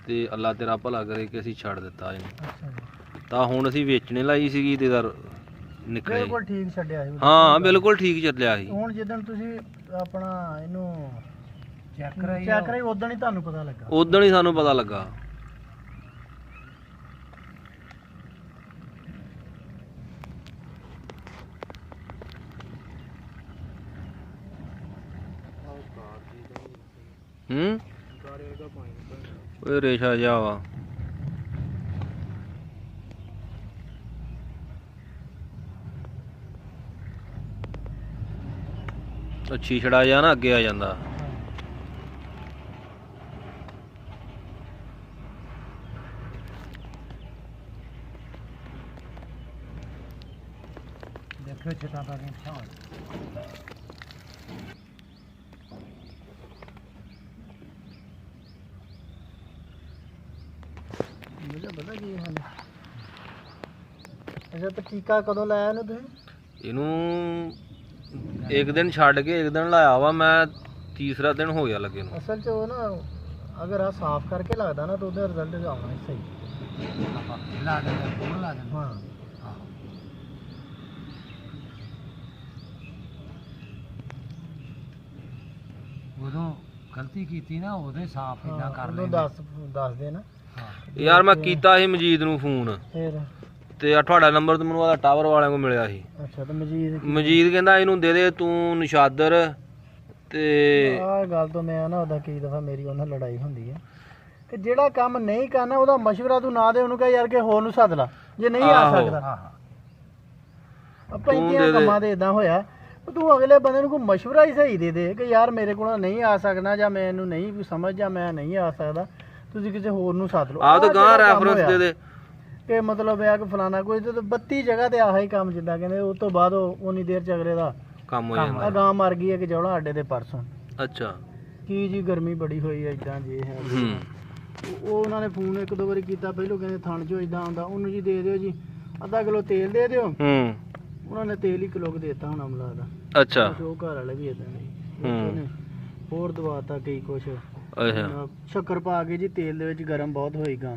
ਤੇ ਅੱਲਾ ਤੇਰਾ ਭਲਾ ਕਰੇ ਕਿ ਅਸੀਂ ਛੱਡ ਦਿੱਤਾ ਇਹਨੂੰ। ਤਾਂ ਹੁਣ ਅਸੀਂ ਵੇਚਣੇ ਲਾਈ ਸੀਗੀ ਤੇ ਨਿਕਲੇ ਬਿਲਕੁਲ ਠੀਕ ਛੱਡਿਆ ਸੀ। ਹਾਂ ਬਿਲਕੁਲ ਠੀਕ ਚੱਲਿਆ ਸੀ। ਹੁਣ ਜਿੱਦਣ ਤੁਸੀਂ ਆਪਣਾ ਇਹਨੂੰ ਚੈੱਕ ਕਰਾਈ ਉਦੋਂ ਹੀ ਤੁਹਾਨੂੰ ਪਤਾ ਲੱਗਾ। ਉਦੋਂ ਹੀ ਸਾਨੂੰ ਪਤਾ ਲੱਗਾ। ਓਏ ਰੇਸ਼ਾ ਜਿਹਾ ਵਾ। ਛੀਛੜਾ ਜਿਹਾ ਨਾ ਅੱਗੇ ਆ ਜਾਂਦਾ। ਦੇਖੋ ਛਟਾ ਪਾ ਕੇ ਛਾਣ ਮੁਝੇ ਪਤਾ ਕੀ ਹਾਲ ਹੈ। ਅੱਛਾ ਤੇ ਟੀਕਾ ਕਦੋਂ ਲਾਇਆ ਇਹਨੂੰ ਤੁਸੀਂ? ਇਹਨੂੰ ਇੱਕ ਦਿਨ ਛੱਡ ਕੇ ਇੱਕ ਦਿਨ ਲਾਇਆ ਵਾ ਮੈਂ, ਤੀਸਰਾ ਦਿਨ ਹੋ ਗਿਆ ਲੱਗੇ ਨੂੰ। ਅਸਲ 'ਚ ਉਹ ਨਾ ਅਗਰ ਆ ਸਾਫ਼ ਕਰਕੇ ਲੱਗਦਾ ਨਾ ਤਾਂ ਉਹਦਾ ਰਿਜ਼ਲਟ ਆਉਣਾ ਸਹੀ। ਲਾ ਦੇਣਾ ਹਾਂ। ਉਦੋਂ ਗਲਤੀ ਕੀਤੀ ਨਾ, ਉਹਦੇ ਸਾਫ਼ ਇਦਾਂ ਕਰ ਲੈ। ਦੱਸ ਦੇ ਨਾ ਯਾਰ ਮੈਂ ਕੀਤਾ ਸੀ ਮਜੀਦ ਨੂੰ ਫੋਨ, ਫਿਰ ਤੇ ਤੁਹਾਡਾ ਨੰਬਰ ਤੇ ਮੈਨੂੰ ਉਹਦਾ ਟਾਵਰ ਵਾਲਿਆਂ ਕੋਲ ਮਿਲਿਆ ਸੀ। ਅੱਛਾ ਤੇ ਮਜੀਦ ਕਹਿੰਦਾ ਇਹਨੂੰ ਦੇ ਦੇ ਤੂੰ ਨਿਸ਼ਾਦਰ। ਤੇ ਆਹ ਗੱਲ ਤੋਂ ਮੈਂ ਨਾ ਉਹਦਾ ਕਈ ਦਫਾ ਮੇਰੀ ਉਹਨਾਂ ਲੜਾਈ ਹੁੰਦੀ ਹੈ ਕਿ ਜਿਹੜਾ ਕੰਮ ਨਹੀਂ ਕਰਨਾ ਉਹਦਾ ਮਸ਼ਵਰਾ ਤੂੰ ਨਾ ਦੇ, ਉਹਨੂੰ ਕਹ ਯਾਰ ਕਿ ਹੋਰ ਨੂੰ ਸੱਦ ਲਾ ਜੇ ਨਹੀਂ ਆ ਸਕਦਾ। ਆਪਾਂ ਇੰਨੇ ਕੰਮਾਂ ਦੇ ਇਦਾਂ ਹੋਇਆ, ਤੂੰ ਅਗਲੇ ਬੰਦੇ ਨੂੰ ਕੋਈ ਮਸ਼ਵਰਾ ਹੀ ਸਹੀ ਦੇ ਦੇ ਕਿ ਯਾਰ ਮੇਰੇ ਕੋਲ ਨਹੀਂ ਆ ਸਕਣਾ, ਜਾਂ ਮੈਨੂੰ ਨਹੀਂ ਸਮਝ, ਜਾਂ ਮੈਂ ਨਹੀਂ ਆ ਸਕਦਾ, ਤੁਸੀਂ ਕਿਸੇ ਹੋਰ ਨੂੰ ਸੱਦ ਲਓ। ਆਹ ਤਾਂ ਗਾਂ ਰੈਫਰੈਂਸ ਦੇ ਦੇ ਕਿ ਮਤਲਬ ਇਹ ਕਿ ਫਲਾਣਾ ਕੋਈ ਤੇ 32 ਜਗ੍ਹਾ ਤੇ ਆਹੀ ਕੰਮ ਜਿੱਦਾਂ ਕਹਿੰਦੇ। ਉਸ ਤੋਂ ਬਾਅਦ ਉਹ ਉਨੀ ਦੇਰ ਚ ਅਗਲੇ ਦਾ ਕੰਮ ਹੋ ਜਾਂਦਾ। ਗਾਂ ਮਰ ਗਈ ਹੈ ਕਿ ਜੌੜਾ ਆਡੇ ਦੇ ਪਰਸੋਂ। ਅੱਛਾ ਕੀ ਜੀ ਗਰਮੀ ਬੜੀ ਹੋਈ ਹੈ ਇਦਾਂ ਜੇ ਹੈ। ਉਹ ਉਹਨਾਂ ਨੇ ਫੋਨ ਇੱਕ ਦੋ ਵਾਰੀ ਕੀਤਾ, ਪਹਿਲੋਂ ਕਹਿੰਦੇ ਥਣ ਚੋਂ ਇਦਾਂ ਆਉਂਦਾ, ਉਹਨੂੰ ਜੀ ਦੇ ਦਿਓ ਜੀ ਅੱਧਾ ਕਿਲੋ ਤੇਲ ਦੇ ਦਿਓ। ਉਹਨਾਂ ਨੇ ਤੇਲ ਹੀ ਕਿਲੋ ਕੁ ਦੇਤਾ ਹੁਣ ਅਮਲਾ ਦਾ। ਅੱਛਾ ਉਹ ਘਰ ਵਾਲੇ ਵੀ ਇਦਾਂ ਨਹੀਂ ਹੋਰ ਦਵਾਤਾ ਕਈ ਕੁਛ। ਅੱਛਾ ਸ਼ੱਕਰ ਪਾ ਕੇ ਜੀ ਤੇਲ ਦੇ ਵਿੱਚ ਗਰਮ ਬਹੁਤ ਹੋਏਗਾ,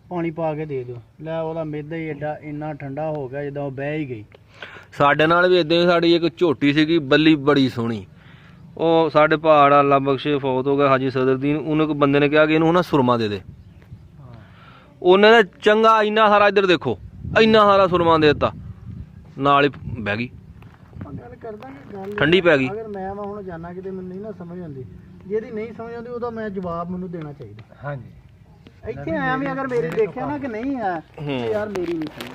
ਪਾਣੀ ਪਾ ਕੇ ਦੇ ਦਿਓ। ਲੈ ਉਹਦਾ ਮੈਦਾ ਹੀ ਐਡਾ ਇੰਨਾ ਠੰਡਾ ਹੋ ਗਿਆ ਜਿੱਦਾਂ ਉਹ ਬਹਿ ਹੀ ਗਈ। ਸਾਡੇ ਨਾਲ ਵੀ ਇਦਾਂ ਹੀ, ਸਾਡੀ ਇੱਕ ਝੋਟੀ ਸੀਗੀ ਬੱਲੀ ਬੜੀ ਸੋਹਣੀ, ਉਹ ਸਾਡੇ ਪਹਾੜ ਅੱਲਾ ਬਖਸ਼ੇ ਫੌਤ ਹੋ ਗਿਆ ਹਾਜੀ ਸਦਰਦੀਨ। ਉਹਨੂੰ ਇੱਕ ਬੰਦੇ ਨੇ ਕਿਹਾ ਕਿ ਇਹਨੂੰ ਨਾ ਸੁਰਮਾ ਦੇ ਦੇ। ਉਹਨੇ ਨਾ ਚੰਗਾ ਇੰਨਾ ਸਾਰਾ, ਇੱਧਰ ਦੇਖੋ ਇੰਨਾ ਸਾਰਾ ਸੁਰਮਾ ਦੇ ਦਿੱਤਾ, ਨਾਲ ਹੀ ਬਹਿ ਗਈ, ਗੱਲ ਕਰਦਾ ਕਿ ਗੱਲ ਠੰਡੀ ਪੈ ਗਈ। ਅਗਰ ਮੈਂ ਹੁਣ ਜਾਣਾ ਕਿਤੇ ਮੈਨੂੰ ਨਹੀਂ ਨਾ ਸਮਝ ਆਉਂਦੀ, ਜਿਹਦੀ ਨਹੀਂ ਸਮਝ ਆਉਂਦੀ ਉਹਦਾ ਮੈਂ ਜਵਾਬ ਮੈਨੂੰ ਦੇਣਾ ਚਾਹੀਦਾ। ਹਾਂਜੀ ਇੱਥੇ ਆਇਆ ਵੀ ਅਗਰ ਮੇਰੀ ਦੇਖਿਆ ਨਾ ਕਿ ਨਹੀਂ ਆ ਯਾਰ ਮੇਰੀ ਨਹੀਂ ਸਮਝ,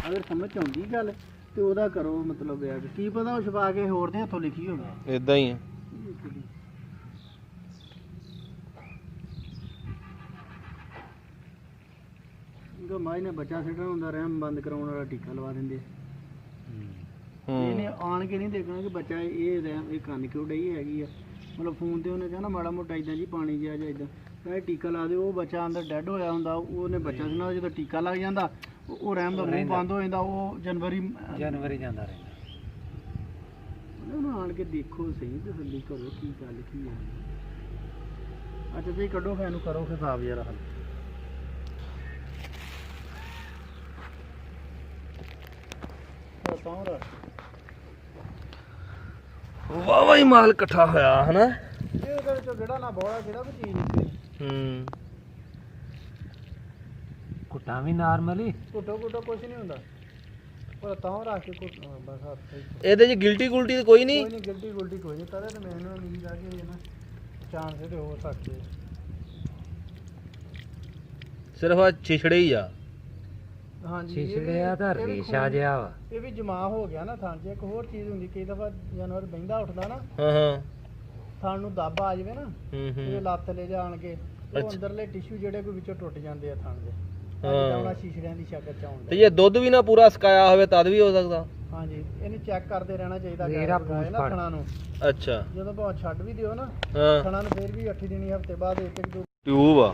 ਅਗਰ ਸਮਝ ਆਉਂਦੀ ਗੱਲ ਤੇ ਉਹਦਾ ਕਰੋ। ਮਤਲਬ ਇਹ ਕੀ ਪਤਾ ਉਹ ਛਪਾ ਕੇ ਹੋਰ ਦੇ ਹੱਥੋਂ ਲਿਖੀ ਹੋਵੇ। ਇਦਾਂ ਹੀ ਆ। ਮਾਈ ਨੇ ਬੱਚਾ ਸਿੱਟਣਾ ਹੁੰਦਾ, ਰਹਿਮ ਬੰਦ ਕਰਾਉਣ ਵਾਲਾ ਟੀਕਾ ਲਵਾ ਦਿੰਦੇ। ਇਹਨੇ ਆਣ ਕੇ ਨਹੀਂ ਦੇਖਣਾ ਕਿ ਬੱਚਾ ਇਹ ਰਹਿਮ ਇਹ ਕੰਨ ਕਿਉਂ ਡਈ ਹੈਗੀ ਆ। ਮਤਲਬ ਫੋਨ ਤੇ ਉਹਨੇ ਕਹਿਣਾ ਮਾੜਾ ਮੋਟਾ ਇਦਾਂ ਜੀ ਪਾਣੀ ਜਿਹਾ ਜਾਂ ਇਦਾਂ ਇਹ ਟੀਕਾ ਲਾ ਦਿਓ। ਉਹ ਬੱਚਾ ਅੰਦਰ ਡੈਡ ਹੋਇਆ ਹੁੰਦਾ, ਉਹਨੇ ਬੱਚਾ ਸੀ ਨਾ, ਜਦੋਂ ਟੀਕਾ ਲੱਗ ਜਾਂਦਾ ਉਹ ਰਹਿਮ ਦਾ ਮੂੰਹ ਬੰਦ ਹੋ ਜਾਂਦਾ। ਉਹ ਜਨਵਰੀ ਜਾਂਦਾ ਰਹਿੰਦਾ। ਉਹਨੂੰ ਆਣ ਕੇ ਦੇਖੋ ਸਹੀ, ਤਸੱਲੀ ਕਰੋ ਕੀ ਗੱਲ ਕੀ ਹੈ। ਅੱਛਾ ਤੁਸੀਂ ਕੱਢੋ ਫੈਨ ਨੂੰ, ਕਰੋ ਹਿਸਾਬ ਯਾਰ ਹੱਲ। ਵਾਵਾ ਹੀ ਮਾਲ ਇਕੱਠਾ ਹੋਇਆ ਹਨਾ। ਇਹਦੇ ਵਿੱਚੋਂ ਕਿਹੜਾ ਨਾ ਬੋਲਾ, ਕਿਹੜਾ ਕੋਈ ਚੀਜ਼ ਨਹੀਂ। ਕੁੱਟਾ ਵੀ ਨਾਰਮਲੀ ਕੁੱਟੋ ਕੁਛ ਨਹੀਂ ਹੁੰਦਾ, ਪਰ ਤਾਂ ਰੱਖ ਕੇ ਕੁੱਟ ਬਸ ਹੱਥ। ਇਹਦੇ ਚ ਗਿਲਟੀ ਗੁਲਟੀ ਤੇ ਕੋਈ ਨਹੀਂ। ਕੋਈ ਨਹੀਂ ਗਿਲਟੀ ਗੁਲਟੀ ਕੋਈ ਨਹੀਂ। ਤਦੇ ਤਾਂ ਮੈਨੂੰ ਉਮੀਦ ਆ ਕਿ ਨਾ ਚਾਂਸ ਇਹਦੇ ਹੋ ਸਕਦੇ, ਸਿਰਫ ਆ ਛਿਛੜੇ ਹੀ ਆ। ਹਾਂਜੀ ਛਿਛੜਿਆ ਤਾਂ ਰੇਸ਼ਾ ਜਿਹਾ ਵਾ, ਇਹ ਵੀ ਜਮਾ ਹੋ ਗਿਆ ਨਾ ਥਣ 'ਚ। ਇੱਕ ਹੋਰ ਚੀਜ਼ ਹੁੰਦੀ, ਕਈ ਦਫਾ ਜਾਨਵਰ ਬਹਿੰਦਾ ਉੱਠਦਾ ਨਾ, ਥਣ ਨੂੰ ਦੱਬ ਆ ਜਾਵੇ ਨਾ, ਤੇ ਲੱਤ ਲੈ ਜਾਣ ਕੇ ਉਹ ਅੰਦਰਲੇ ਟਿਸ਼ੂ ਜਿਹੜੇ ਕੋਈ ਵਿੱਚੋਂ ਟੁੱਟ ਜਾਂਦੇ ਆ ਥਣ ਦੇ, ਜਿੱਦਾਂ ਛਿਛੜਿਆਂ ਦੀ ਸ਼ਕਲ 'ਚ ਆਉਂਦਾ। ਤੇ ਜੇ ਦੁੱਧ ਵੀ ਨਾ ਪੂਰਾ ਸਕਾਇਆ ਹੋਵੇ ਤਦ ਵੀ ਹੋ ਸਕਦਾ। ਹਾਂਜੀ ਇਹਨੂੰ ਚੈੱਕ ਕਰਦੇ ਰਹਿਣਾ ਚਾਹੀਦਾ ਨਾ ਥਣਾ ਨੂੰ। ਅੱਛਾ ਜਦੋਂ ਭਾਵੇਂ ਛੱਡ ਵੀ ਦਿਓ ਨਾ ਥਣਾ ਨੂੰ, ਫਿਰ ਵੀ 8 ਦਿਨੀ ਹਫ਼ਤੇ ਬਾਅਦ ਇੱਕ ਦੋ ਟਿਊਬ ਆ।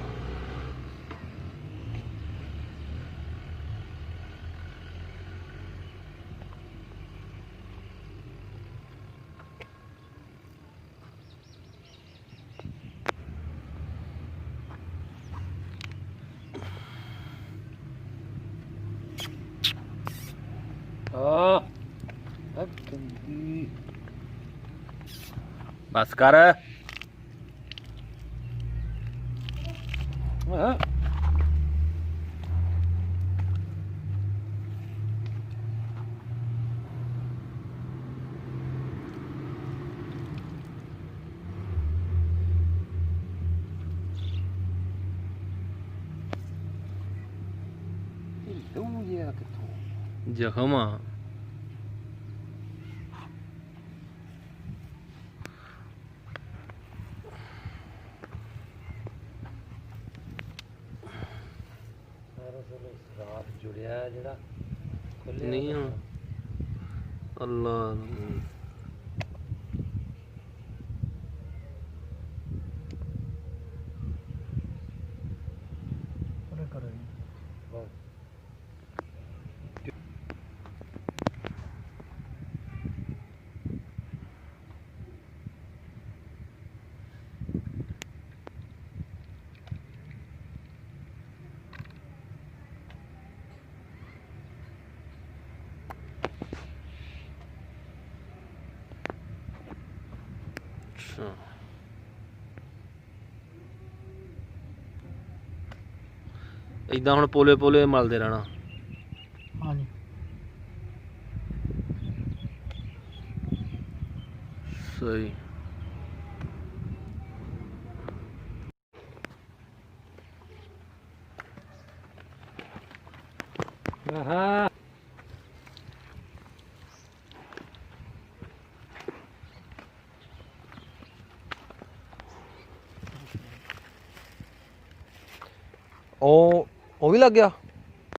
बस कर जख्म आ जुड़िया जेड़ा नहीं हूँ अल्लाह अच्छा इदां हुण पोले पोले मलदे रहना हाँ जी सही ਉਹ ਵੀ ਲੱਗ ਗਿਆ